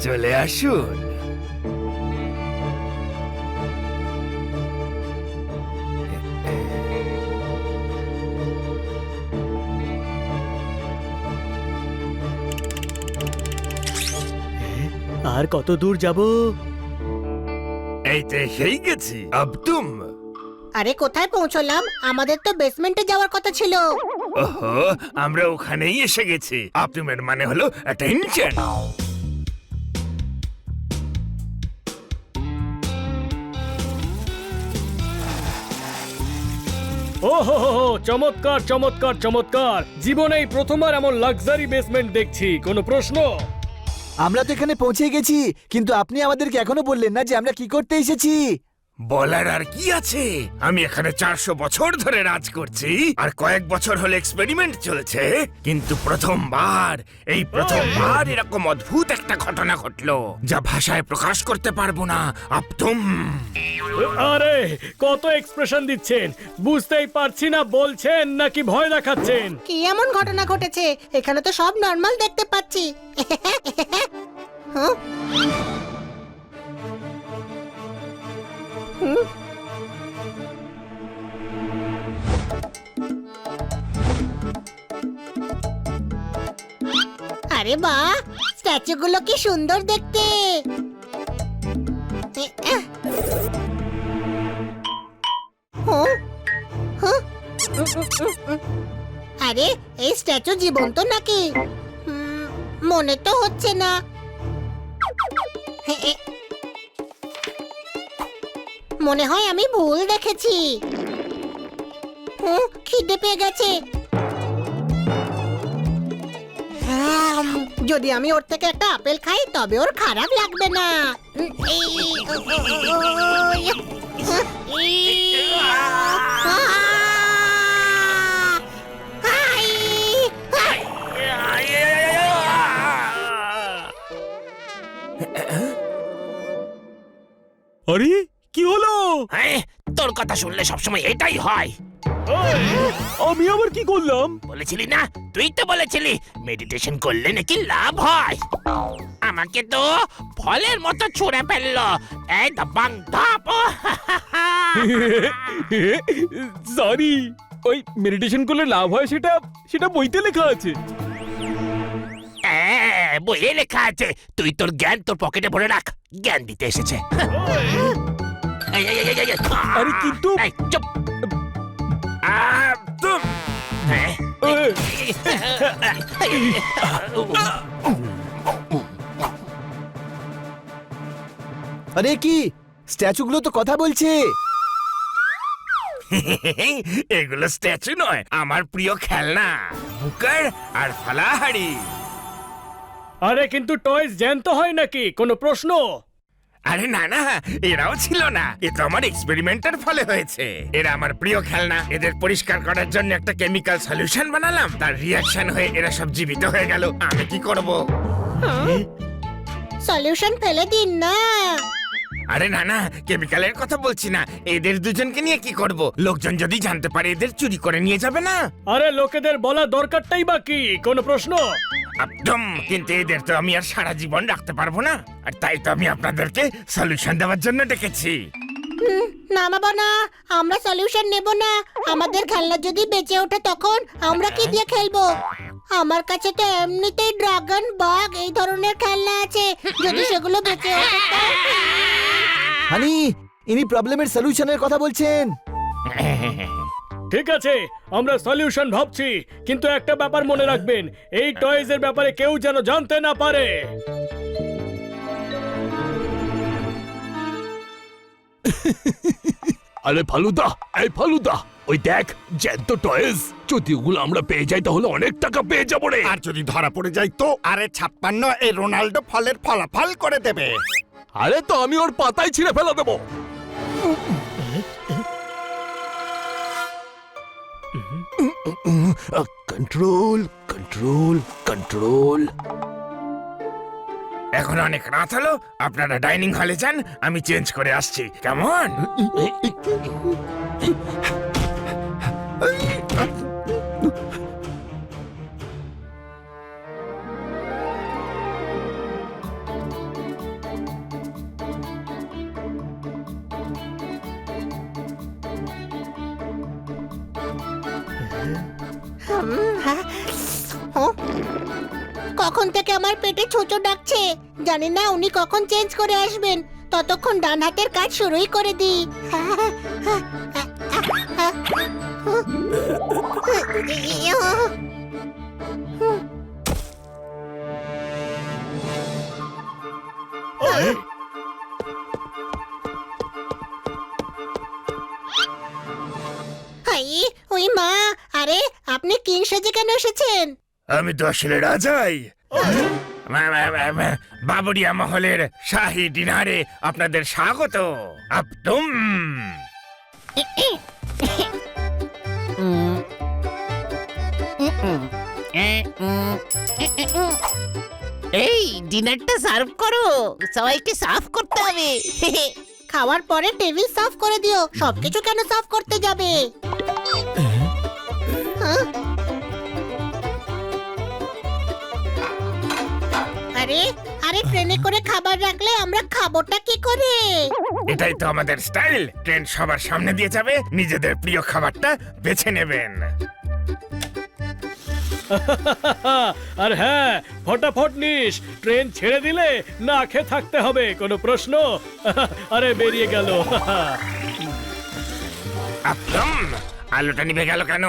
চলে আসুন। আর কত দূর যাব? এই তো এসেই গেছি। আব তুম। আরে কোথায় পৌঁছলাম? আমাদের তো বেসমেন্টে যাওয়ার কথা ছিল। ওহো, আমরা ওখানেই এসে গেছি। আব তুমের মানে হলো অ্যাটেনশন। ও হো হো হো, চমৎকার চমৎকার চমৎকার! জীবনেই প্রথমবার এমন লাক্সারি বেসমেন্ট দেখছি। কোনো প্রশ্ন? আমরা তো এখানে পৌঁছে গেছি, কিন্তু আপনি আমাদেরকে এখনো বললেন না যে আমরা কি করতে এসেছি। বলার আর কি আছে? আমি এখানে 400 বছর ধরে রাজ করছি, আর কয়েক বছর হলো এক্সপেরিমেন্ট চলছে, কিন্তু প্রথমবার এরকম অদ্ভুত একটা ঘটনা ঘটলো, যা ভাষায় প্রকাশ করতে পারবো না। আপতুম। আরে কত এক্সপ্রেশন দিচ্ছেন, বুঝতেই পারছি না বলছেন নাকি ভয় দেখাচ্ছেন। কি এমন ঘটনা ঘটেছে? এখানে তো সব নর্মাল দেখতে পাচ্ছি। হ্যাঁ? হুম? আরে বাহ, স্ট্যাচুগুলো কি সুন্দর দেখতে। হ্যাঁ? হ্যাঁ? আরে এই স্ট্যাচু জীবন্ত নাকি? মনে তো হচ্ছে না। মনে হয় আমি ভুল দেখেছি। খিদে পেয়ে গেছে। যদি আমি ওর থেকে একটা আপেল খাই তবে ওর খারাপ লাগবে না। আরে কি হলো? তোর কথা শুনলে সবসময় এটাই হয়। আমি আবার কি করলাম? বলেছিলি না, তুই তো বলেছিলি মেডিটেশন করলে নাকি লাভ হয়। আমাকে তো ফলের মতো ছুঁড়ে ফেললো। এই দাবাং ধাপ। সরি, ওই মেডিটেশন করলে লাভ হয় সেটা সেটা বইতে লেখা আছে। বইয়ে লেখা আছে। তুই তোর জ্ঞান তোর পকেটে ভরে রাখ। জ্ঞান দিতে এসেছে। আরে কিন্তু এই, চুপ। আপতুম। আরে কি, স্ট্যাচুগুলো তো কথা বলছে। এগুলো স্ট্যাচু নয়, আমার প্রিয় খেলনা বুকার আর ফালাহাড়ি। আরে কিন্তু টয়স জ্যান্ত হয় নাকি? কোনো প্রশ্ন? আরে না না, এরাও ছিল না। এ তো আমার এক্সপেরিমেন্টের ফলে হয়েছে। এরা আমার প্রিয় খেলনা। এদের পরিষ্কার করার জন্য একটা কেমিক্যাল সলিউশন বানালাম, তার রিয়াকশন হয়ে এরা সব জীবিত হয়ে গেল। আমি কি করব? সলিউশন ফেলে দিন না। আরে না না, কেমিক্যালের কথা বলছি না। এদের দুজনকে নিয়ে কি করব? লোকজন যদি জানতে পারে এদের চুরি করে নিয়ে যাবে না? আরে লোকেদের বলা দরকারটাই বা কি? কোনো প্রশ্ন? একদম। কিন্তু এদের তো আমি আর সারা জীবন রাখতে পারবো না, আর তাই তো আমি আপনাদেরকে সলিউশন দেওয়ার জন্য ডেকেছি। নামাবো না, আমরা সলিউশন নেব না। আমাদের খেলনা যদি বেঁচে ওঠে তখন আমরা কি দিয়ে খেলবো? আমার কাছে তো এমনিতেই ড্রাগন, বাঘ এই ধরনের খেলনা আছে। যদি সেগুলো বেঁচে ওঠে তো? হানি, ইনি প্রবলেমের সলিউশনের কথা বলছেন। ঠিক আছে, আমরা সলিউশন ভাবছি, কিন্তু একটা ব্যাপার মনে রাখবেন, এই টয়েজ এর ব্যাপারে কেউ যেন জানতে না পারে। আরে ফালুদা, এই ফালুদা, ওই দেখ জ্যান্ত টয়েস। যদি ওগুলো আমরা পেয়ে যাই তাহলে অনেক টাকা পেয়ে যাবো রে। আর যদি ধরা পড়ে যায় তো? আরে 56 এই রোনাল্ডো ফলের ফলাফল করে দেবে। আরে তো আমি ওর পাতায় ছিঁড়ে ফেলে দেবো। Control control control. এখন অনেক রাত হলো, আপনারা ডাইনিং হলে যান, আমি চেঞ্জ করে আসছি। কেমন? কখন থেকে আমার পেটে ছোট ডাকছে, জানি না উনি কখন চেঞ্জ করে আসবেন। ততক্ষণ ডান হাতের কাজ শুরুই করে দিই। হাই, ওই মা, আরে আপনি কিং সেজে কেন এসেছেন? আমি তো আসলে রাজাই। বাবুরিয়া মহলের শাহী ডিনারে আপনাদের স্বাগত। আপতুম এই ডিনারটা সার্ভ করো, সবাইকে সার্ভ করতে হবে। খাওয়ার পরে টেবিল সাফ করে দিও। সবকিছু কেন সাফ করতে যাবে? হ্যাঁ? আরে আরে ট্রেনে করে খাবার রাখলে আমরা খাবোটা কি করে? এটাই তো আমাদের স্টাইল। ট্রেন সবার সামনে দিয়ে যাবে, নিজেদের প্রিয় খাবারটা বেছে নেবেন। আর হ্যাঁ, ফটাফট নিস, ট্রেন ছেড়ে দিলে না খেয়ে থাকতে হবে। কোনো প্রশ্ন? আরে বেরিয়ে গেল। আপতুম আলুটা নিভে গেল কেন?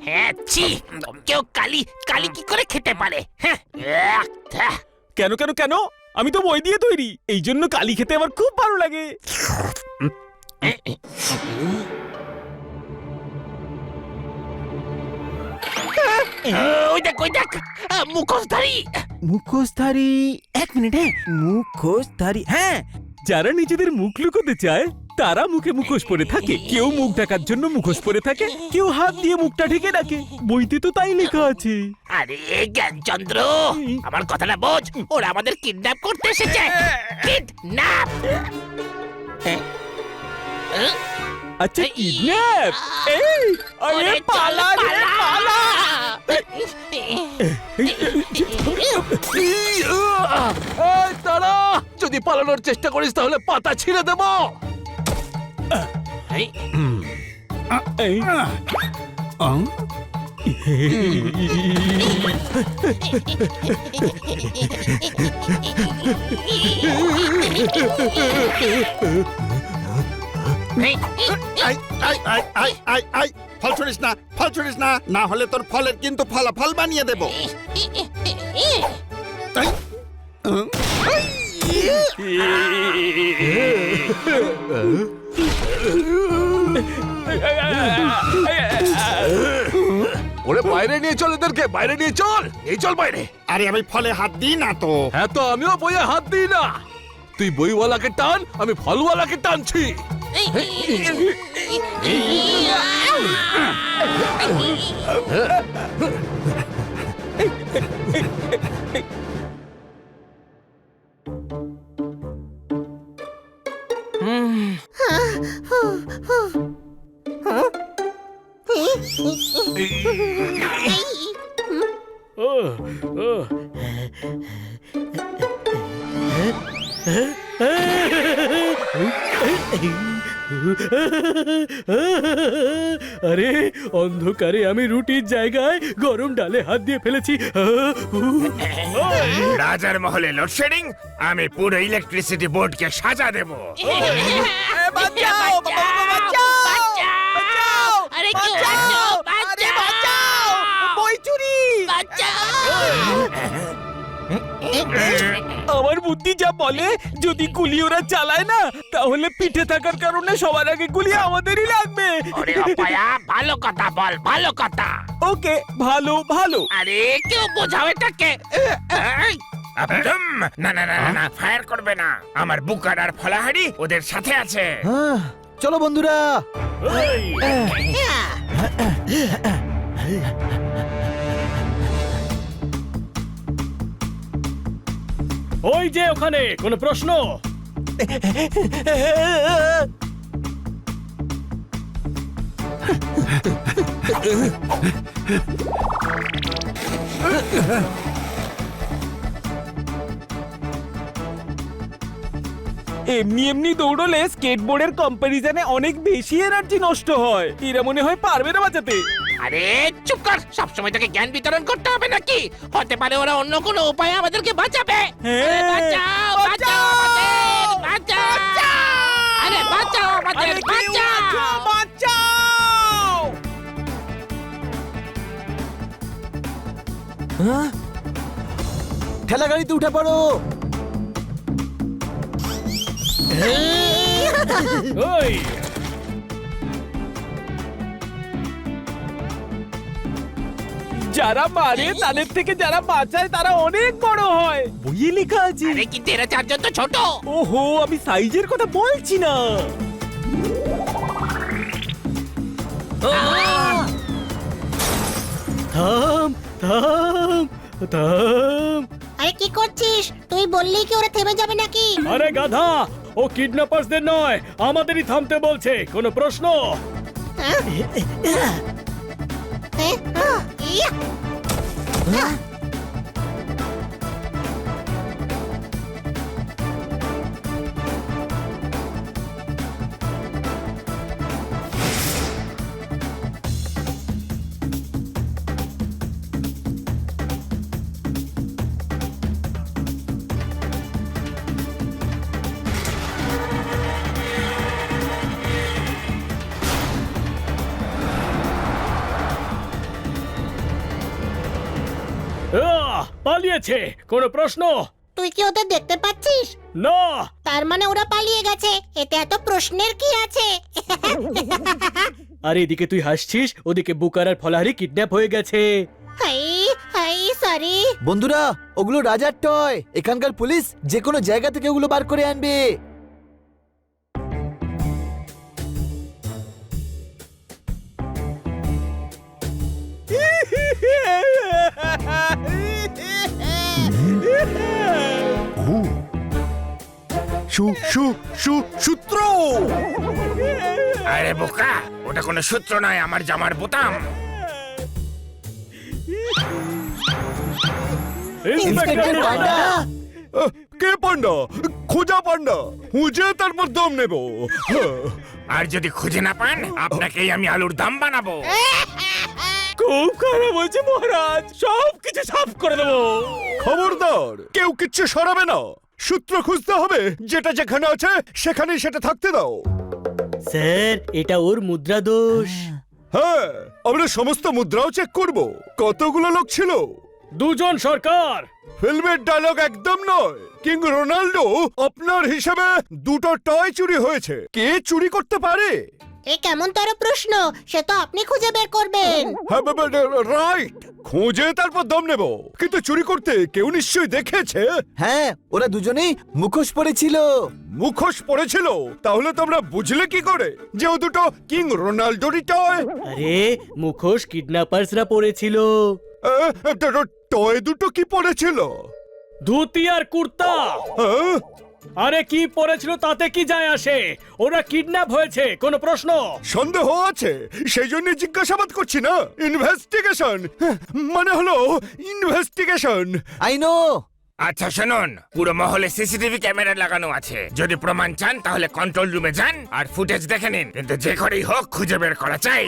হ্যাঁ, ছি, কেউ কালি কালি কি করে খেতে পারে? হ্যাঁ, কেন কেন কেন? আমি তো বই দিয়ে তৈরি, এই জন্য কালি খেতে আমার খুব ভালো লাগে। ওই দেখ ওই দেখ, মুখোশধারী। মুখোশধারী? এক মিনিট, হ্যাঁ, মুখোশধারী, হ্যাঁ, যারা নিজেদের মুখ লুকোতে চায় তারা মুখে মুখোশ পরে থাকে। কেউ মুখ ঢাকার জন্য মুখোশ পরে থাকে, কেউ হাত দিয়ে মুখটা ঢেকে রাখে। বইতে তো তাই লেখা আছে। আরে জ্ঞানচন্দ্র, আমার কথাটা বোঝ। ওরা আমাদের কিডন্যাপ করতে এসেছে। কিডন্যাপ? আচ্ছা, কিডন্যাপ? এই, আরে পালা রে, পালা! এই দাঁড়া, যদি পালানোর চেষ্টা করিস তাহলে পাতা ছিঁড়ে দেব। এই, আই আই আই আই আই আই ফল ছড়িস না, ফল ছড়িস না, না হলে তোর ফলের কিন্তু ফলাফল বানিয়ে দেব। তাই ওরে বাইরে নিয়ে চল, এদেরকে বাইরে নিয়ে চল। এই চল বাইরে। আরে আমি ফলে হাত দিই না তো। হ্যাঁ, তো আমিও বইয়ে হাত দিই না। তুই বইওয়ালাকে টান, আমি ফলওয়ালাকে টানছি। আরে অন্ধকারে আমি রুটির জায়গায় গরম ডালে হাত দিয়ে ফেলেছি। রাজার মহলে লোডশেডিং, আমি পুরো ইলেকট্রিসিটি বোর্ডকে সাজা দেব। আরে কেউ বাঁচাও, বাঁচাও! বই চুরি! আমার বুদ্ধি যা বলে, যদি গুলি ওরা চালায় না তাহলে পিঠে থাকার কারণে সবার আগে গুলি আমাদেরই লাগবে। ওরে অপায়া, ভালো কথা বল, ভালো কথা। ওকে, ভালো ভালো। আরে কেউ বোঝাও এটাকে। এই, আপতুম না না না না, ফায়ার করবে না। আমার বুকার আর ফলাহারি ওদের সাথে আছে। চলো বন্ধুরা। ওই যে ওখানে, কোনো প্রশ্ন? এমনি এমনি দৌড়লে স্কেটবোর্ডের কম্পারিজনে অনেক বেশি এনার্জি নষ্ট হয়। এরা মনে হয় পারবে না বাঁচাতে। আরে চুপ কর, সবসময় তোকে জ্ঞান বিতরণ করতে হবে নাকি? হতে পারে ওরা অন্য কোনো উপায়ে আমাদেরকে বাঁচাবে। আরে বাঁচাও, বাঁচাও আমাদের, বাঁচাও! আরে বাঁচাও আমাদের, বাঁচাও! হ্যাঁ? ঠেলা গাড়িতে উঠে পড়ো। ওই যারা মারে তাদের থেকে যারা বাঁচায় তারা অনেক বড় হয়, বইয়ে লেখা আছে। আরে কিন্তু এরা চারজন তো ছোট। ওহো, আমি সাইজের কথা বলছি না। থাম থাম থাম। আরে কি করছিস? তুই বললি কি ওরা থেমে যাবে নাকি? আরে গাধা, ও কিডন্যাপার্সদের নয়, আমাদেরই থামতে বলছে। কোনো প্রশ্ন? হ্যাঁ? ইয়া! পালিয়েছে। কোনো প্রশ্ন? তুই কি ওদের দেখতে পাচ্ছিস? না। তার মানে ওরা পালিয়ে গেছে। এতে এত প্রশ্নের কি আছে? আর এদিকে তুই হাসছিস, ওদিকে বুকার আর ফলাহারি কিডন্যাপ হয়ে গেছে। High hi sorry. বন্ধুরা, ওগুলো রাজার টয়। এখানকার পুলিশ যে কোনো জায়গা থেকে ওগুলো বার করে আনবে। সূত্র! আরে বোকা, ওটা কোনো সূত্র নয়, আমার জামার বোতাম। ইন্সপেক্টর পান্ডা! কে পান্ডা? খোঁজা পান্ডা, খুঁজে তারপর দম নেব। আর যদি খুঁজে না পান, আপনাকেই আমি আলুর দম বানাবো। খুব খারাপ হয়েছে মহারাজ, সব কিছু সাফ করে দেবো। খবরদার, কেউ কিচ্ছু সরাবে না। সূত্র খুঁজতে হবে, যেটা যেখানে আছে সেখানেই সেটা থাকতে দাও। স্যার, এটা ওর মুদ্রা দোষ। হ্যাঁ, আমরা সমস্ত মুদ্রাও চেক করব। কতগুলো লোক ছিল? দুজন সরকার। ফিল্মের ডায়লগ একদম নয়। কিং রোনাল্ডো, আপনার হিসেবে দুটো টয় চুরি হয়েছে। কে চুরি করতে পারে? এ কেমন তোর প্রশ্ন? সে তো আপনি খুঁজে বের করবেন। হ্যাঁ, রাইট। খুঁজে তারপর দম নেব। কিন্তু চুরি করতে কেউ নিশ্চয়ই দেখেছে। হ্যাঁ, ওরা দুজনেই মুখোশ পরেছিল। মুখোশ পড়েছিল? তাহলে তোমরা বুঝলে কি করে যে ও দুটো কিং রোনাল্ডোরই টয়? আরে মুখোশ কিডন্যাপার্সরা পড়েছিল। টয় দুটো কি পড়েছিল? ধুতি আর কুর্তা। হ্যাঁ? আরে কি পড়েছিল তাতে কি যায় আসে? ওরা কিডন্যাপ হয়েছে। কোনো প্রশ্ন? সন্দেহ আছে, সেই জন্য জিজ্ঞাসাবাদ করছি না। ইনভেস্টিগেশন মানে হলো ইনভেস্টিগেশন। I know. আচ্ছা শুনুন, পুরো মহলে সিসিটিভি ক্যামেরা লাগানো আছে। যদি প্রমাণ চান তাহলে কন্ট্রোল রুমে যান আর ফুটেজ দেখে নিন, কিন্তু যে করেই হোক খুঁজে বের করা চাই।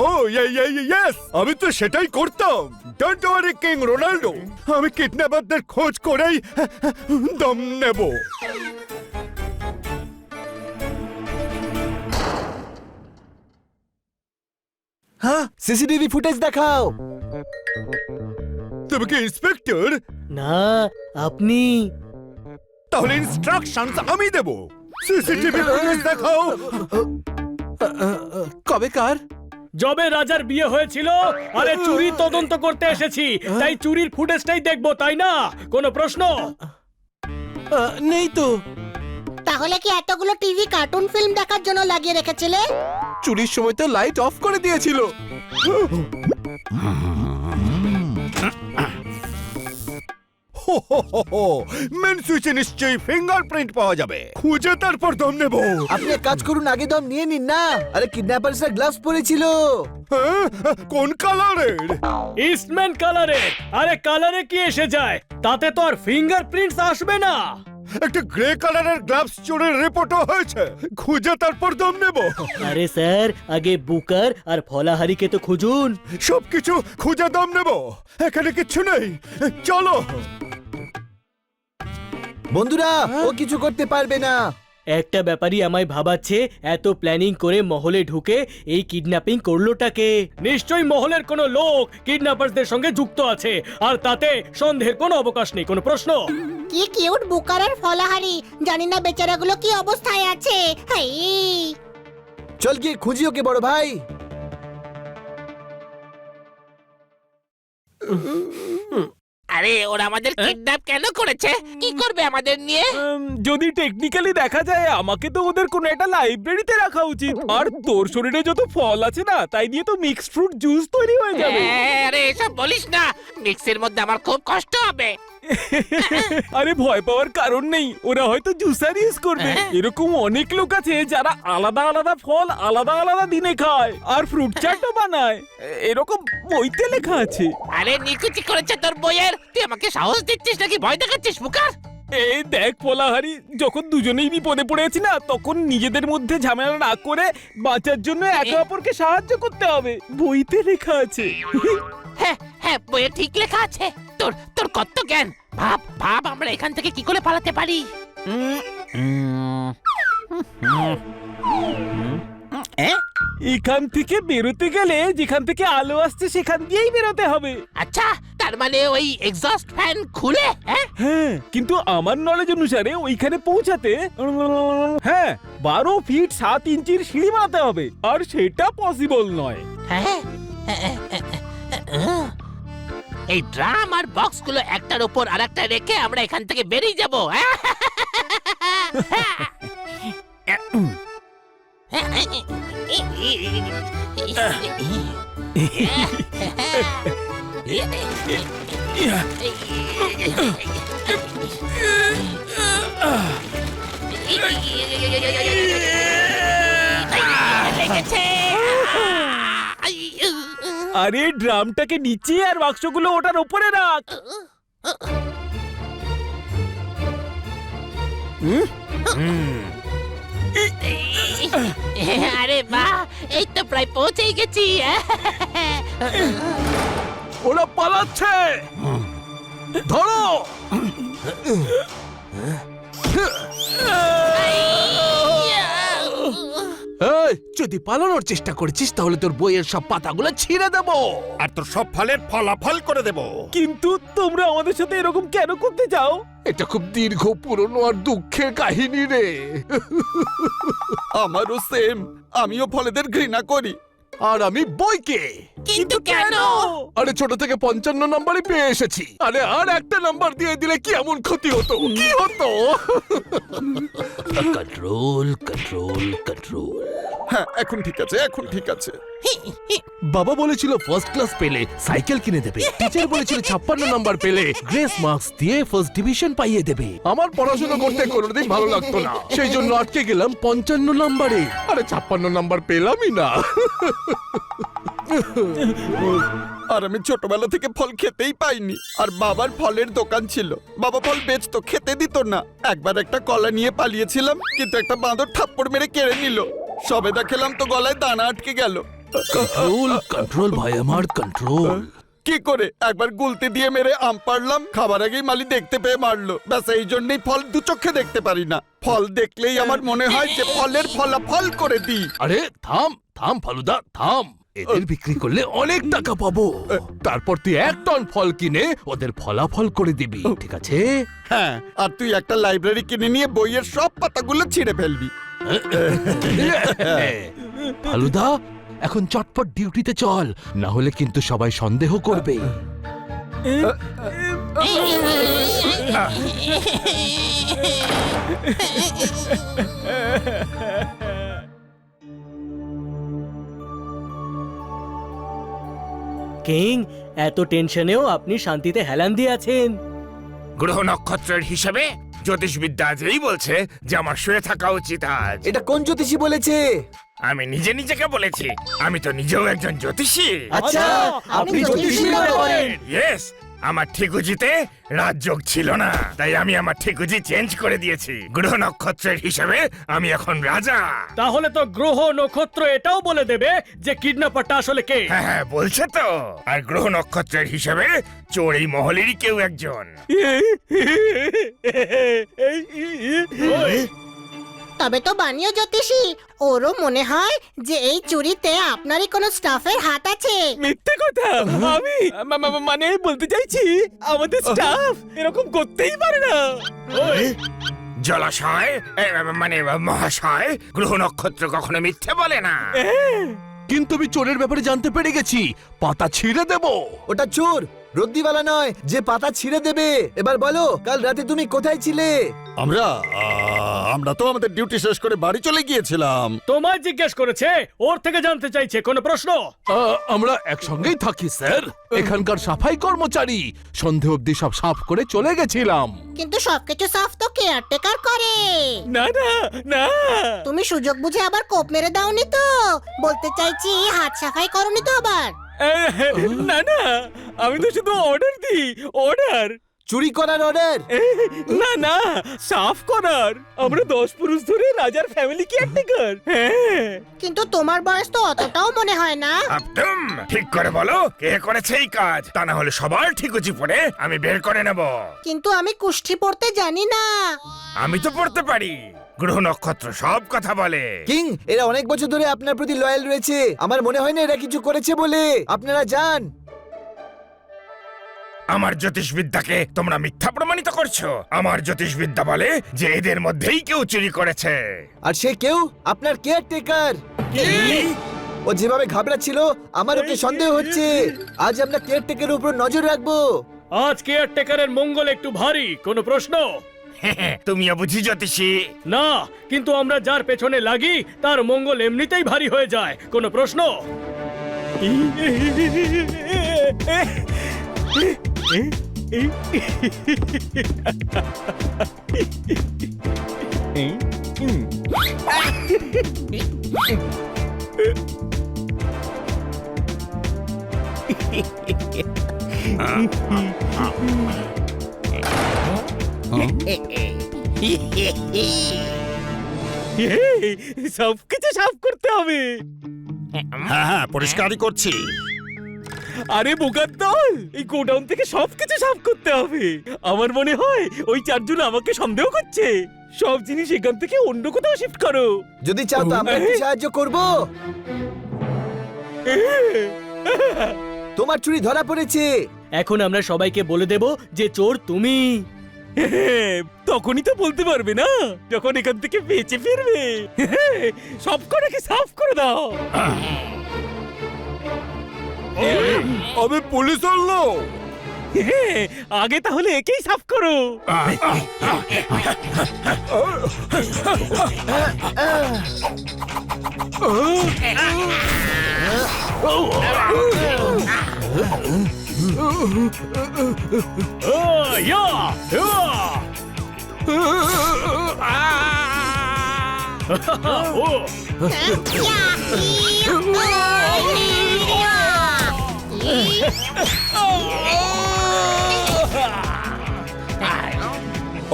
ও ইয়েস, আমি তো সেটাই করতাম। ডোন্ট ওয়ারি কিং রোনাল্ডো, আমি কিডন্যাপারদের খোঁজ করেই দম নেব। হ্যাঁ, সিসিটিভি ফুটেজ দেখাও। তুমি কি ইন্সপেক্টর? না, আপনি। তাহলে ইনস্ট্রাকশনস আমি দেব। সিসিটিভি ফুটেজ দেখাও। কবেকার? যবে রাজার বিয়ে হয়েছিল। আরে চুরি তদন্ত করতে এসেছি, তাই চুরির ফুটেজটাই দেখবো, তাই না? কোনো প্রশ্ন? নেই তো। তাহলে কি এতগুলো টিভি কার্টুন ফিল্ম দেখার জন্য লাগিয়ে রেখেছিলে? চুরির সময় তো লাইট অফ করে দিয়েছিল। মেন সুইচে নিশ্চয়ই ফিঙ্গারপ্রিন্ট পাওয়া যাবে। খুঁজে তারপর দম নেব। আপনি এক কাজ করুন, আগে দম নিয়ে নিন না। আরে কিডন্যাপার্সরা গ্লাভস পরেছিল। হ্যাঁ? কোন কালারের? ইস্টম্যান কালারে। আরে কালারে কি এসে যায়? তাতে তো আর ফিঙ্গারপ্রিন্টস আসবে না। একটা গ্রে কালারের গ্লাভস চোরের রিপোর্টও হয়েছে। খুঁজে তারপর দম নেব। আরে স্যার আগে বুকার আর ফলাহারিকে তো খুঁজুন। সবকিছু খুঁজে দম নেব। এখানে কিচ্ছু নেই, চলো। বন্ধুরা ও কিছু করতে পারবে না। একটা ব্যাপারই আমায় ভাবাচ্ছে, এত প্ল্যানিং করে মহলে ঢুকে এই কিডন্যাপিং করলোটাকে। নিশ্চয়ই মহলের কোনো লোক কিডন্যাপারদের সঙ্গে যুক্ত আছে, আর তাতে সন্দেহের কোনো অবকাশ নেই। কোনো প্রশ্ন? কি কিউট বুকার আর ফলাহারি, জানি না বেচারাগুলো কি অবস্থায় আছে। হাই, চল গিয়ে খুঁজি ওকে বড় ভাই। আরে ওরা আমাদের কিডন্যাপ কেন করেছে? কি করবে আমাদের নিয়ে? যদি টেকনিক্যালি দেখা যায় আমাকে তো ওদের কোনো একটা লাইব্রেরিতে রাখা উচিত। আর তোর শরীরে যত ফল আছে না, তাই দিয়ে তো মিক্সড ফ্রুট জুস তৈরি হয়ে যাবে। আরে এসব বলিস না, মিক্সের মধ্যে আমার খুব কষ্ট হবে। আরে ভয় পাওয়ার কারণ নেই, ওরা হয়তো জুসার ইউজ করবে। এরকম অনেক লোক আছে যারা আলাদা আলাদা ফল আলাদা আলাদা দিনে খায় আর ফ্রুট চাটও বানায়। এরকম বইতে লেখা আছে। আরে নিকুচি করেছে তোর বইয়ের, তুই আমাকে সাহস দিচ্ছিস নাকি ভয় দেখাচ্ছিস বুকার? এই দেখ ফলাহারি, যখন দুজনেই বিপদে পড়েছি না, তখন নিজেদের মধ্যে ঝামেলা না করে বাঁচার জন্য একে অপরকে সাহায্য করতে হবে। বইতে লেখা আছে। হ্যাঁ হ্যাঁ, বইয়ে ঠিক লেখা আছে। তোর তোর কত জ্ঞান! ভাব ভাব, আমরা এখান থেকে কি করে পালাতে পারি? এখান থেকে বেরোতে গেলে যেখান থেকে আলো আসছে সেখান দিয়েই বেরোতে হবে। আচ্ছা, তার মানে ওই এক্সস্ট ফ্যান খুলে? হ্যাঁ হ্যাঁ, কিন্তু আমার নলেজ অনুসারে ওইখানে পৌঁছাতে 12 ফিট 7 ইঞ্চির সিঁড়ি বানাতে হবে, আর সেটা পসিবল নয়। হ্যাঁ, এই ড্রাম আর বক্সগুলো একটার উপর আরেকটা রেখে আমরা এখান থেকে বেরিয়ে যাব। আরে ড্রামটাকে নিচে আর বাক্সগুলো ওটার উপরে রাখ। আরে বাহ, এই তো প্রায় পৌঁছেই গেছি। ওরা পালাচ্ছে, ধরো। এই, যদি পালানোর চেষ্টা করেছিস তাহলে তোর বইয়ের সব পাতাগুলো ছিঁড়ে দেবো। আর তোর সব ফলের ফলাফল করে দেব। কিন্তু তোমরা আমাদের সাথে এরকম কেন করতে চাও? এটা খুব দীর্ঘ, পুরনো আর দুঃখের কাহিনী রে। আমারও সেম, আমিও ফলেদের ঘৃণা করি। আর আমি বইকে। কিন্তু কেন? আরে ছোট থেকে 55 নম্বরই পেয়ে এসেছি। আরে আর একটা নাম্বার দিয়ে দিলে কি এমন ক্ষতি হতো? কি হতো? Control control control. হ্যাঁ, এখন ঠিক আছে, এখন ঠিক আছে। বাবা বলেছিল ফার্স্ট ক্লাস পেলে সাইকেল কিনে দেবে। টিচার বলেছিল 56 নাম্বার পেলে গ্রেস মার্কস দিয়ে ফার্স্ট ডিভিশন পাইয়ে দেবে। আমার পড়াশোনা করতে কোনোদিন ভালো লাগতো না, সেই জন্য আটকে গেলাম 55 নাম্বারে। আরে 56 নাম্বার পেলামই না। আর আমি ছোটবেলা থেকে ফল খেতেই পাইনি। আর বাবার ফলের দোকান ছিল, বাবা ফল বেচতো, খেতে দিত না। একবার একটা কলা নিয়ে পালিয়েছিলাম, কিন্তু একটা বাঁদর থাপ্পড় মেরে কেড়ে নিল। সবেদা খেলাম তো গলায় দানা আটকে গেল। কন্ট্রোল কন্ট্রোল ভাই আমার, কন্ট্রোল। কি করে? একবার গুলতি দিয়ে মেরে আম পারলাম, খাবার আগেই মালি দেখতে পেয়ে মারলো। ব্যাস, এই জন্যই ফল দু চোখে দেখতে পারি না। ফল দেখলেই আমার মনে হয় যে ফলের ফলাফল করে দিই। আরে থাম থাম ফালুদা, থাম। এদের বিক্রি করলে অনেক টাকা পাবো। তারপর তুই 1 টন ফল কিনে ওদের ফলাফল করে দিবি, ঠিক আছে? হ্যাঁ, আর তুই একটা লাইব্রেরি কিনে নিয়ে বইয়ের সব পাতাগুলো ছিঁড়ে ফেলবি। ফালুদা, এখন চটপট ডিউটিতে চল, না হলে কিন্তু সবাই সন্দেহ করবে। কিং, এত টেনশনেও আপনি শান্তিতে হেলান দিয়ে আছেন। গ্রহ নক্ষত্রের হিসেবে জ্যোতিষবিদ্যা আজই বলছে যে আমার শুয়ে থাকা উচিত আজ। এটা কোন জ্যোতিষী বলেছে? আমি নিজে নিজেকে বলেছি, আমি তো নিজেও একজন জ্যোতিষী। আচ্ছা, আপনি জ্যোতিষী মনে করেন? ইয়েস, আমার ঠিকুজিতে রাজযোগ ছিল না, তাই আমি আমার ঠিকুজি চেঞ্জ করে দিয়েছি। গ্রহ নক্ষত্রের হিসেবে আমি এখন রাজা। তাহলে তো গ্রহ নক্ষত্র এটাও বলে দেবে যে কিডন্যাপারটা আসলে কে। হ্যাঁ হ্যাঁ, বলছে তো। আর গ্রহ নক্ষত্রের হিসেবে চোর এই মহলেরই কেউ একজন। তবে তো বানিও জ্যোতিষী, ওরও মনে হয় যে এই চুরিতে আপনারই কোনো স্টাফের হাত আছে। মিথ্যে কথা। আমি মানে বলতে চাইছি আমাদের স্টাফ এরকম করতেই পারে না। জলাশয় মানে মহাশয়, গ্রহ নক্ষত্র কখনো মিথ্যে বলে না। কিন্তু আমি চোরের ব্যাপারে জানতে পেরে গেছি, পাতা ছিঁড়ে দেব। ওটা চোর, রদ্দিওয়ালা নয় যে পাতা ছিঁড়ে দেবে। এবার বলো, কাল রাতে তুমি কোথায় ছিলে? আমরা তো আমাদের ডিউটি শেষ করে বাড়ি চলে গিয়েছিলাম। তোমায় জিজ্ঞেস করেছে, ওর থেকে জানতে চাইছে। কোনো প্রশ্ন? আমরা একসঙ্গেই থাকি স্যার, এখানকার সাফাই কর্মচারী। সন্ধে অবধি সব সাফ করে চলে গেছিলাম। কিন্তু সবকিছু সাফ তো কেয়ারটেকার করে। না না না, তুমি সুযোগ বুঝে আবার কোপ মেরে দাওনি তো? বলতে চাইছি হাত সাফাই করনি তো আবার? না না, আমি তো শুধু অর্ডার দিই, অর্ডার। চুরি করার অর্ডার? না না, সাফ করার। আমরা 10 পুরুষ ধরে রাজার ফ্যামিলি কেয়ারটেকার। হ্যাঁ, কিন্তু তোমার বয়স তো অতটাও মনে হয় না। একদম ঠিক করে বলো, কে করেছে এই কাজ? তা না হলে সবার ঠিকুজি পড়ে আমি বের করে নেব। কিন্তু আমি কুষ্ঠি পড়তে জানি না। আমি তো পড়তে পারি। গ্রহ নক্ষত্র সব কথা বলে। কিং, এরা অনেক বছর ধরে আপনার প্রতি লয়াল রয়েছে। আমার মনে হয় না এরা কিছু করেছে বলে। আপনারা যান। আমার জ্যোতিষবিদ্যাকে তোমরা মিথ্যা প্রমাণিত করছো। আমার জ্যোতিষবিদ্যা বলে যে এদের মধ্যেই কেউ চুরি করেছে। আর সে কেউ আপনার কেয়ারটেকার। ও যেভাবে ঘাবড়াচ্ছিল, আমার ওকে সন্দেহ হচ্ছে। আজ আমরা কেয়ারটেকারের উপর নজর রাখবো। আজ কেয়ারটেকারের মঙ্গল একটু ভারী। কোনো প্রশ্ন? তুমিও বুঝি জ্যোতিষী? না, কিন্তু আমরা যার পেছনে লাগি তার মঙ্গল এমনিতেই ভারী হয়ে যায়। কোনো প্রশ্ন? সবকিছু সাফ করতে হবে। হ্যাঁ হ্যাঁ, পরিষ্কারই করছি। আরে বোকার দল, এই গোডাউন থেকে সবকিছু সাফ করতে হবে। আমার মনে হয় ওই চারজন আমাকে সন্দেহ করছে। সব জিনিস এখান থেকে অন্য কোথাও শিফট করো। যদি চাও তো আমরা একটু সাহায্য করব। তোমার চুরি ধরা পড়েছে। এখন আমরা সবাইকে বলে দেব যে চোর তুমি। তখনই তো বলতে পারবে না যখন এখান থেকে বেঁচে ফিরবে। সব কটাকে সাফ করে দাও। আমি পুলিশ আনলো। আগে তাহলে একেই সাফ করো।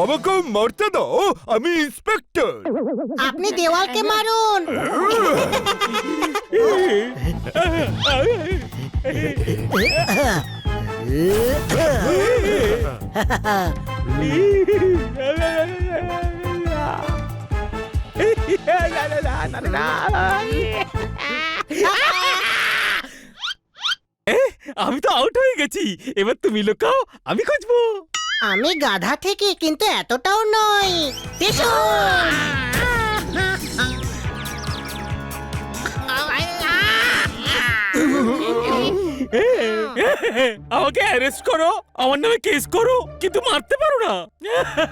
আমাকে মারতে দাও, আমি ইন্সপেক্টর। আপনি দেওয়ালকে মারুন। আমি তো আউট হয়ে গেছি। এবার তুমি লুকাও, আমি খুঁজবো। আমি গাধা থেকে, কিন্তু এতটাও নয়। পেছন। আমাকে অ্যারেস্ট করো, আমার নামে কেস করো, কিন্তু মারতে পারো না।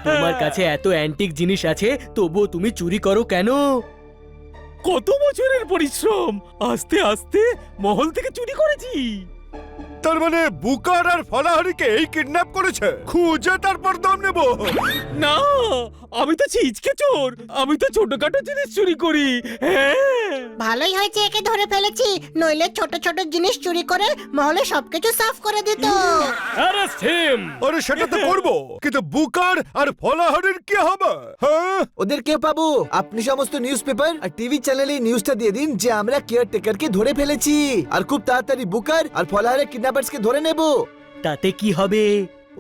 তোমার কাছে এত অ্যান্টিক জিনিস আছে, তবুও তুমি চুরি করো কেন? কত বছরের পরিশ্রম, আস্তে আস্তে মহল থেকে চুরি করেছি। তার মানে বুকার আর ফলাহারিকে এই কিডন্যাপ করেছে। খুঁজে তারপর দাম নেব। না, আমি তো ছিচকে চোর। আমি তো ছোটখাটো জিনিস চুরি করি। হ্যাঁ, ভালোই হয়েছে একে ধরে ফেলেছি, নইলে ছোট ছোট জিনিস চুরি করে মহলে সবকিছু সাফ করে দিত। Arrest him. আরে সেটা তো করবো, কিন্তু বুকার আর ফলাহারের কি হবে? হ্যাঁ, ওদের কে পাবো? আপনি সমস্ত নিউজ পেপার আর টিভি চ্যানেলে নিউজটা দিয়ে দিন যে আমরা কেয়ারটেকারকে ধরে ফেলেছি, আর খুব তাড়াতাড়ি বুকার আর ফলাহারের কিডন্যাপার্সকে ধরে নেব। তাতে কি হবে?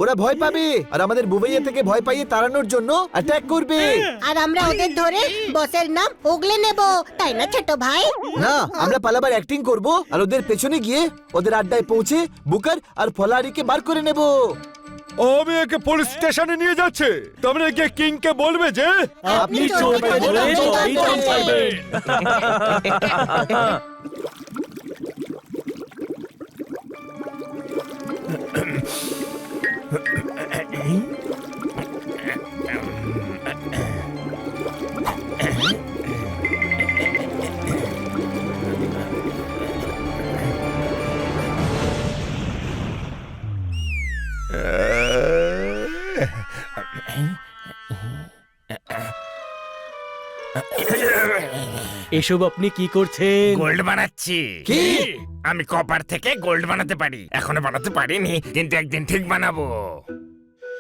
ওরা ভয় পাবে আর আমাদের বুবাইয়া থেকে ভয় পাইয়ে তাড়ানোর জন্য অ্যাটাক করবে। আর আমরা ওদের ধরে বসের নাম উগলে নেব, তাই না ছোট ভাই? না, আমরা পালাবার অ্যাক্টিং করব আর ওদের পেছনে গিয়ে ওদের আড্ডায় পৌঁছে বুকার আর ফলাহারিকে বার করে নেব। আমি একে পুলিশ স্টেশনে নিয়ে যাচ্ছে, তোমরা গিয়ে কিংকে বলবে যে আপনি চোরকে ধরে সবাই জান পাইবেন। এসব আপনি কি করছেন? গোল্ড বানাচ্ছি। কি? আমি কপার থেকে গোল্ড বানাতে পারি, এখনো বানাতে পারিনি, কিন্তু একদিন ঠিক বানাবো।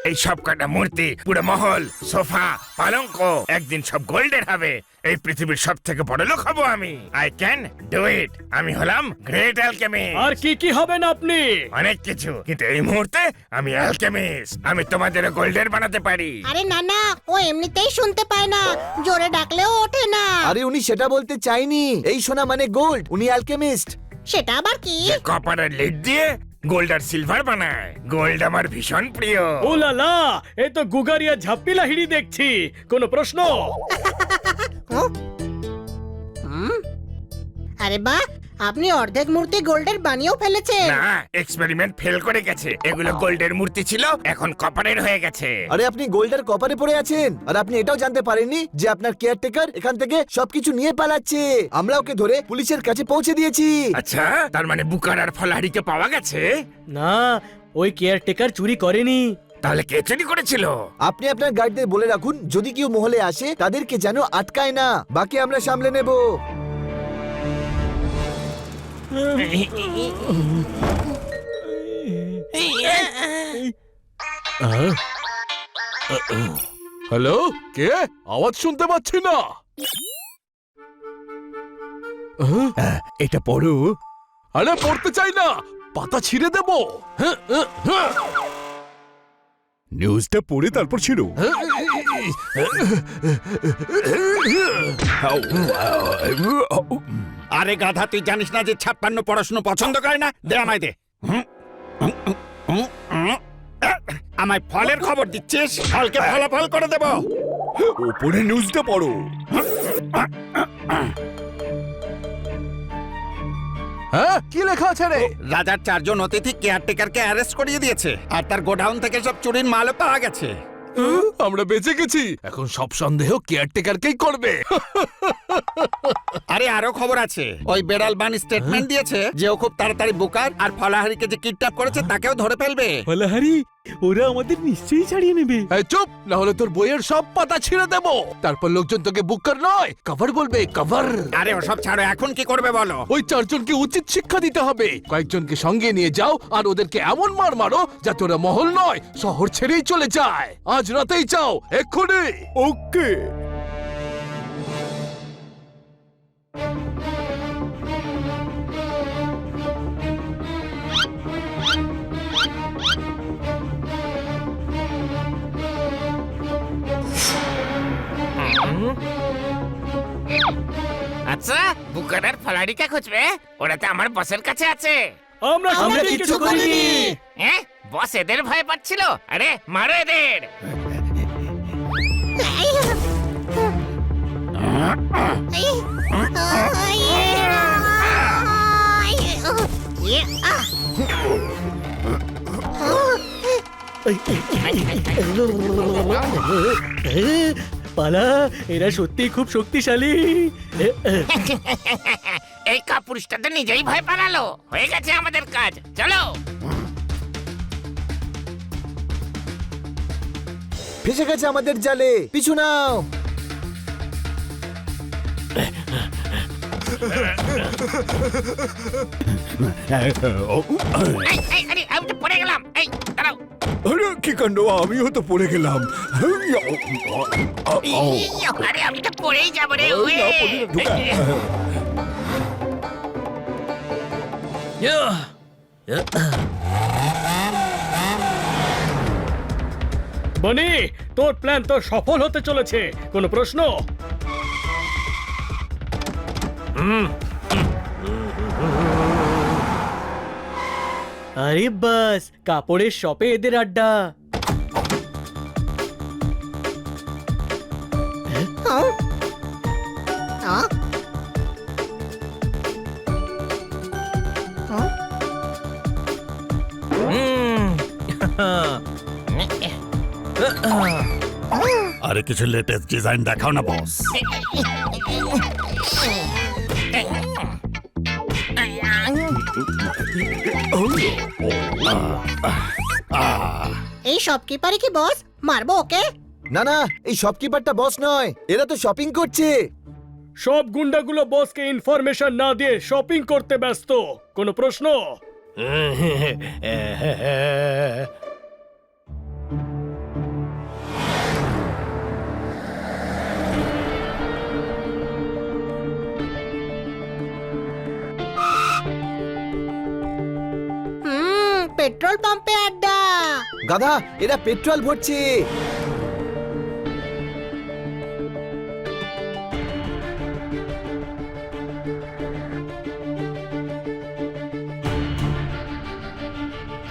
এই সব কটা মূর্তি, পুরো মহল, সোফা, পালঙ্ক একদিন সব গোল্ডের হবে। এই পৃথিবীর সব থেকে বড় লোক হব আমি। I can do it. আমি হলাম গ্রেট অ্যালকেমিস্ট। আর কি কি হবেন আপনি? অনেক কিছু, কিন্তু এই মুহূর্তে আমি অ্যালকেমিস্ট। আমি তোমাদের গোল্ডের বানাতে পারি। আরে না না, ও এমনিতেই শুনতে পায় না, জোরে ডাকলেও ওঠে না। আরে উনি সেটা বলতে চাইনি, এই সোনা মানে গোল্ড, উনি অ্যালকেমিস্ট। সেটা আবার কি? যে কপারের লিড দিয়ে গোল্ড আর সিলভার বানায়। গোল্ড আমার ভীষণ প্রিয়। ও লালা, এ তো গুগারিয়া ঝাপ্পি লাহিড়ি দেখছি। কোনো প্রশ্ন? আরে বাহ, আপনি অর্ধেক মূর্তি গোল্ডের বানিয়েও ফেলেছেন। না, এক্সপেরিমেন্ট ফেল করে গেছে। এগুলো গোল্ডের মূর্তি ছিল, এখন কপারের হয়ে গেছে। আরে আপনি গোল্ডের কপারে পড়ে আছেন, আর আপনি এটাও জানতে পারেননি যে আপনার কেয়ারটেকার এখান থেকে সবকিছু নিয়ে পালাচ্ছে। আমরা ওকে ধরে পুলিশের কাছে পৌঁছে দিয়েছি। আচ্ছা, তার মানে বুকার আর ফলাহারিকে পাওয়া গেছে? না, ওই কেয়ারটেকার চুরি করেনি। তাহলে কে চুরি করেছিল? আপনি আপনার গার্ডদের বলে রাখুন যদি কেউ মহলে আসে তাদেরকে যেন আটকায় না, বাকি আমরা সামলে নেব। হ্যালো, কে? আওয়াজ শুনতে পাচ্ছি না। এটা পড়ো। আরে পড়তে চাই না, পাতা ছিঁড়ে দেবো। নিউজটা পড়ে তারপর ছিল। আরে গাধা, তুই জানিস না যে 56 পড়াশোনা পছন্দ করে না? দে আমায় দে। আমায় ফলের খবর দিচ্ছিস? ফলকে ফলাফল করে দেব। ওপরে নিউজটা পড়ো। হ্যাঁ, কি লেখা আছে রে? রাজার 4 জন অতিথি কেয়ারটেকারকে অ্যারেস্ট করিয়ে দিয়েছে, আর তার গোডাউন থেকে সব চুরির মালও পাওয়া গেছে। আমরা বেঁচে গেছি। এখন সব সন্দেহ কেয়ারটেকারকেই করবে। আরে আরো খবর আছে, ওই বেড়াল বান স্টেটমেন্ট দিয়েছে যে ও খুব তাড়াতাড়ি বুকার আর ফলাহারিকে যে কিডন্যাপ করেছে তাকেও ধরে ফেলবে। ফলাহারি, ওরা আমাদের নিশ্চয়ই ছাড়িয়ে নেবে। এই চুপ, না হলে তোর বইয়ের সব পাতা ছিঁড়ে দেবো। তারপর লোকজন তোকে বুকার নয় কভার বলবে, কভার। আরে ওসব ছাড়ো, এখন কি করবে বলো? ওই 4 জনকে উচিত শিক্ষা দিতে হবে। কয়েকজনকে সঙ্গে নিয়ে যাও আর ওদেরকে এমন মার মারো যাতে ওরা মহল নয় শহর ছেড়েই চলে যায়। আজ রাতেই চাও, এক্ষুনি। ওকে। আচ্ছা, বুকার আর ফলাহারিকে খুঁজবে? ওরা তো আমার বসের কাছে আছে। আমরা কিছু করিনি। হ্যাঁ, বস এদের ভয় পাচ্ছিল। আরে মারো এদের। পালা, এরা সত্যি খুব শক্তিশালী। এই কাপুরুষটা তো নিজেই ভয় পালালো। হয়ে গেছে আমাদের কাজ, চলো। ফেসে গেছে আমাদের জালে, পিছু নাও। আরে আমি তো পড়ে গেলাম, এই দাঁড়াও। আরে কি কাণ্ড, আমিও তো পড়ে গেলাম। আরে আমি তো পড়েই যাবো রে। বনি, তোর প্ল্যান তো সফল হতে চলেছে। কোনো প্রশ্ন? আরে বাস, কাপড়ের শপে এদের আড্ডা। হ্যাঁ? হ্যাঁ? হ্যাঁ? আরে কিছু লেটেস্ট ডিজাইন দেখাও না বস। এই শপকিপারই কি বস? মারবো ওকে? না না, এই শপকিপারটা বস নয়, এরা তো শপিং করছে। সব গুন্ডাগুলো বসকে ইনফরমেশন না দিয়ে শপিং করতে ব্যস্ত। কোনো প্রশ্ন? পেট্রোল পাম্পে আড্ডা। গাধা, এরা পেট্রোল ভরছে।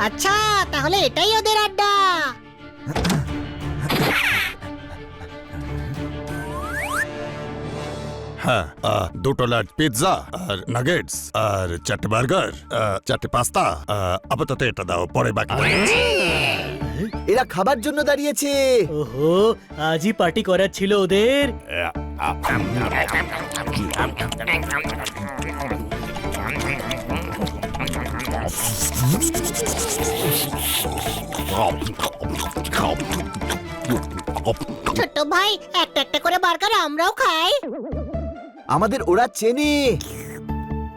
আচ্ছা, তাহলে এটাই ওদের আড্ডা। হ্যাঁ, দুটো লার্জ পিৎজা আর নাগেটস আর 4টে বার্গার, 4টে পাস্তা। আপাতত এটা দাও, পরে বাকি। এরা খাবার জন্য দাঁড়িয়েছে। ওহো, আজই পার্টি করার ছিল ওদের। ছোট ভাই, একটা একটা করে বার্গার আমরাও খাই। আমাদের ওরা চেনে।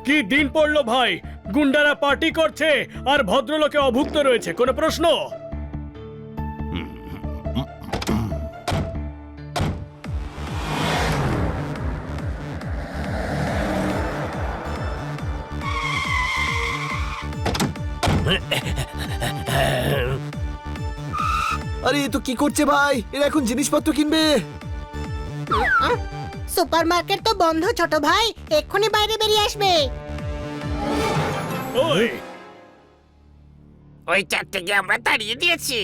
কি দিন পড়লো ভাই, গুন্ডারা পার্টি করছে আর ভদ্রলোকে অভুক্ত রয়েছে। কোনো প্রশ্ন? আরে এ তো কি করছে ভাই, এরা এখন জিনিসপত্র কিনবে। সুপারমার্কেট তো বন্ধ ছোট ভাই, এক্ষুনি বাইরে বেরিয়ে আসবে। ওই, ওই 4টেকে আমরা তাড়িয়ে দিয়েছি।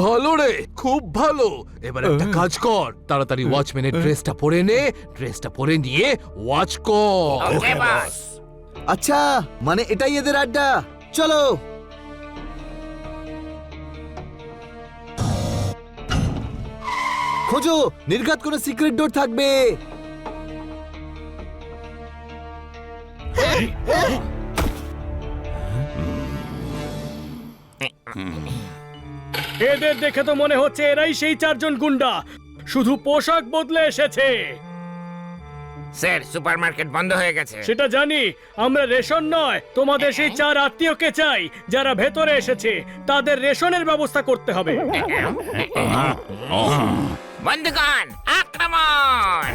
ভালো রে, খুব ভালো। এবার একটা কাজ কর, তাড়াতাড়ি ওয়াচম্যানের ড্রেসটা পরে নে, ড্রেসটা পরে নিয়ে ওয়াচ কর। ওকে বস। আচ্ছা, মানে এটাই এদের আড্ডা। চলো। খোঁজো, নির্ঘাত কোনো সিক্রেট ডোর থাকবে। এদের দেখে তো মনে হচ্ছে এরাই সেই 4জন গুন্ডা, শুধু পোশাক বদলে এসেছে। স্যার, সুপারমার্কেট বন্ধ হয়ে গেছে। সেটা জানি, আমরা রেশন নয়, তোমাদের সেই 4 আত্মীয়কে চাই যারা ভেতরে এসেছে। তাদের রেশনের ব্যবস্থা করতে হবে। বন্ধুগণ, আক্রমণ!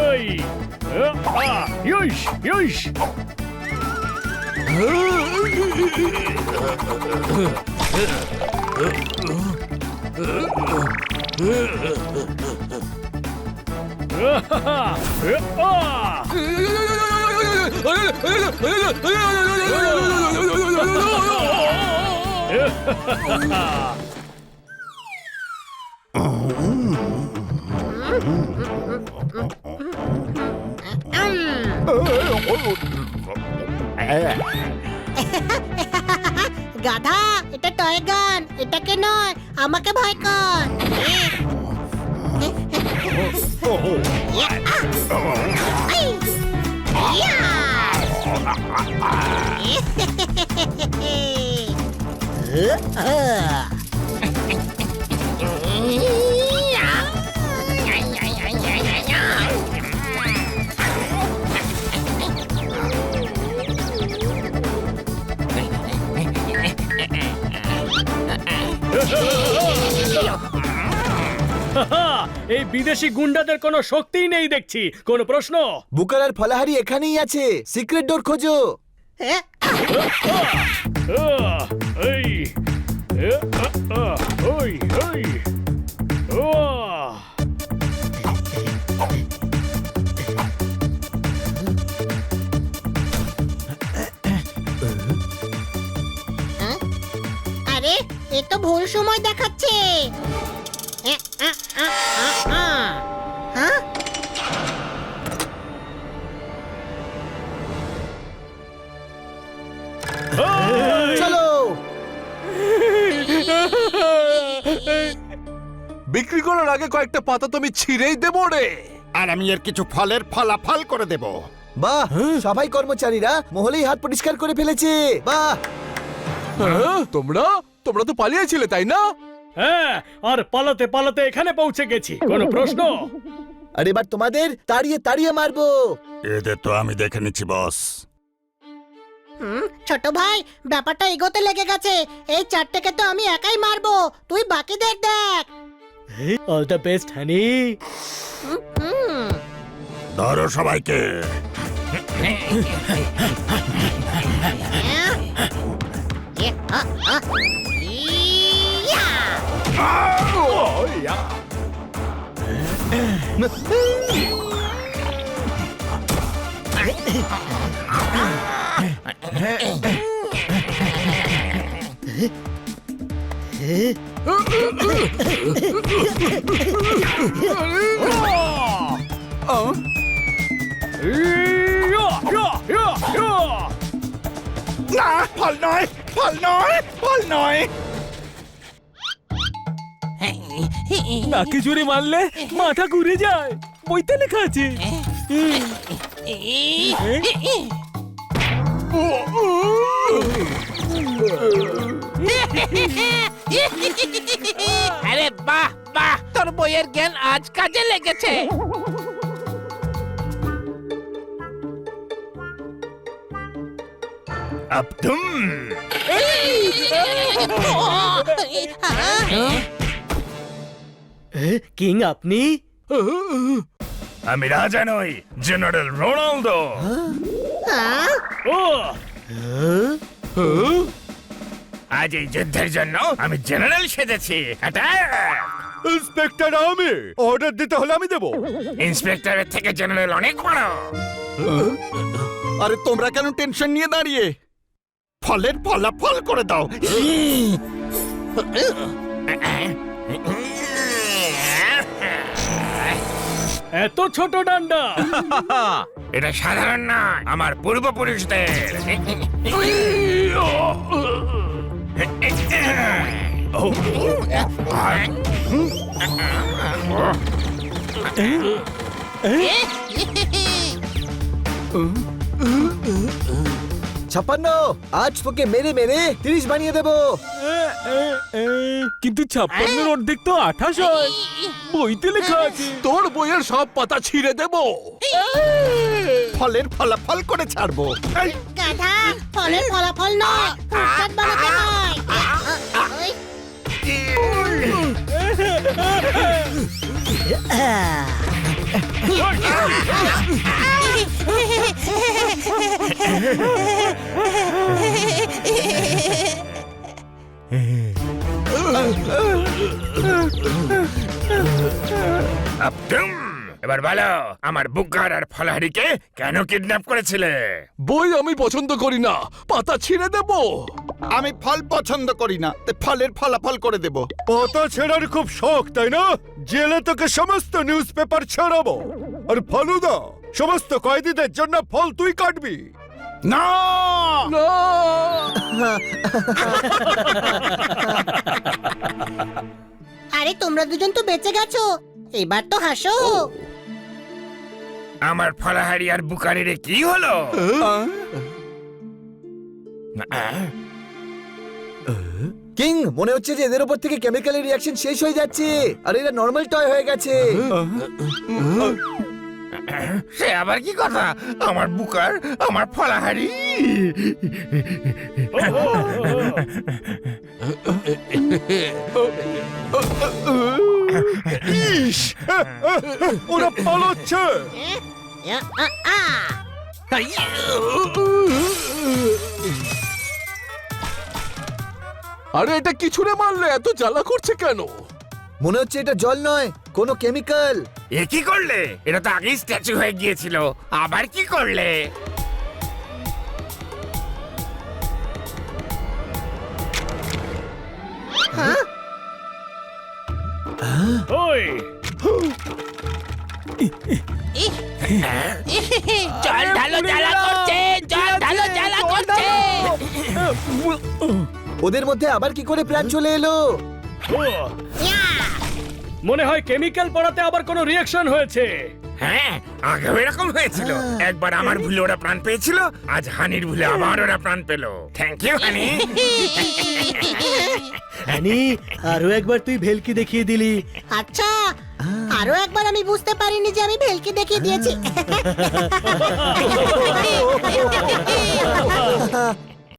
ওই, এই, ইউশ, ইউশ। গাধা, এটা টয় গান, এটাকে নয়, আমাকে ভয় কর। এই বিদেশি গুন্ডাদের কোনো শক্তিই নেই দেখছি। কোনো প্রশ্ন? বুকার আর ফলাহারি এখানেই আছে, সিক্রেট ডোর খোঁজো। এই ওই ওই ও আরে, এ তো ভুল সময় দেখাচ্ছে। হ্যাঁ, চলো। বিক্রি করার আগে কয়েকটা পাতা তো আমি ছিঁড়েই দেবো রে। আর আমি এর কিছু ফলের ফলাফল করে দেব। বাহ, সবাই কর্মচারীরা মহলেই হাত পরিষ্কার করে ফেলেছে। বাহ, তোমরা তোমরা তো পালিয়েছিলে তাই না? হ্যাঁ, আর পালাতে পালাতে এখানে পৌঁছে গেছি। কোনো প্রশ্ন? আর এবার তোমাদের তাড়িয়ে তাড়িয়ে মারবো। এদের তো আমি দেখে নিচ্ছি বস। ছোট ভাই, ব্যাপারটা এগোতে লেগে গেছে। এই চারটেকে তো আমি একাই মারবো, তুই বাকিদের দেখ। অল দ্য বেস্ট হানি। ধরো সবাইকে। না, ফল নয়, ফল নয়, ফল নয়। নাকে জোরে মারলে মাথা ঘুরে যায়, বইতে লেখা আছে। আরে বাহ বাহ, তোর বইয়ের জ্ঞান আজ কাজে লেগেছে। अब तुम কিং আপনি? আমি রাজা নই, জেনারেল রোনাল্ডো। ও আজ এই যুদ্ধের জন্য আমি জেনারেল সেজেছি। ইন্সপেক্টর আমি, অর্ডার দিতে হলে আমি দেবো। ইন্সপেক্টরের থেকে জেনারেল অনেক বড়। আরে তোমরা কেন টেনশন নিয়ে দাঁড়িয়ে? ফলের ফলাফল করে দাও। এত ছোট ডান্ডা? এটা সাধারণ না, আমার পূর্বপুরুষদের। ছাপ্পান্ন, আজ তোকে মেরে মেরে 30 বানিয়ে দেবো। কিন্তু 56 অর্ধেক তো 28 হয়, বইতে লেখা আছে। তোর বইয়ের সব পাতা ছিঁড়ে দেবো। ফলের ফলাফল করে ছাড়বো। গাধা, ফলের ফলাফল নয়, ফুটপাত বানাতে হয়। अब तुम এবার বলো, আমার বুকার আর ফলাহারিকে কেন কিডন্যাপ করেছিলে? বই আমি পছন্দ করি না, পাতা ছিঁড়ে দেবো। আমি ফল পছন্দ করি না, তাই ফলের ফলাফল করে দেব। পাতা ছেঁড়ার খুব শখ তাই না? জেলে তোকে সমস্ত নিউজ পেপার ছড়াবো। আর ফালুদা, সমস্ত কয়েদিদের জন্য ফল তুই কাটবি। না, আরে তোমরা দুজন তো বেঁচে গেছো, এবার তো হাসো। আমার ফলাহারি আর বুকারির কি হলো? কিং, মনে হচ্ছে যে এদের উপর থেকে কেমিক্যালের রিয়াকশন শেষ হয়ে যাচ্ছে আর এরা নর্মাল টয় হয়ে গেছে। সে আবার কি কথা? আমার বুকার, আমার ফলাহারি। ইস, ওরা পালাচ্ছে। আরে এটা কিছু না মারলে এত জ্বালা করছে কেন? মনে হচ্ছে এটা জল নয়, কোনো কেমিক্যাল। এ কি করলে? এটা তো আগেই স্ট্যাচু হয়ে গিয়েছিল, আবার কি করলে? ওই জল ঢালো জ্বালা করছে, জল ঢালো জ্বালা করছে। ওদের মধ্যে আবার কি করে প্রাণ চলে এলো? মনে হয় কেমিক্যাল পড়াতে আবার কোনো রিয়াকশন হয়েছে। হ্যাঁ, আগেও এরকম হয়েছিল। একবার আমার ভুলে ওরা প্রাণ পেয়েছিল, আজ হানির ভুলে আবার ওরা প্রাণ পেল। Thank you honey. হানি, আরো একবার তুই ভেলকি দেখিয়ে দিলি। আচ্ছা, আরো একবার আমি বুঝতে পারিনি যে আমি ভেলকি দেখিয়ে দিয়েছি।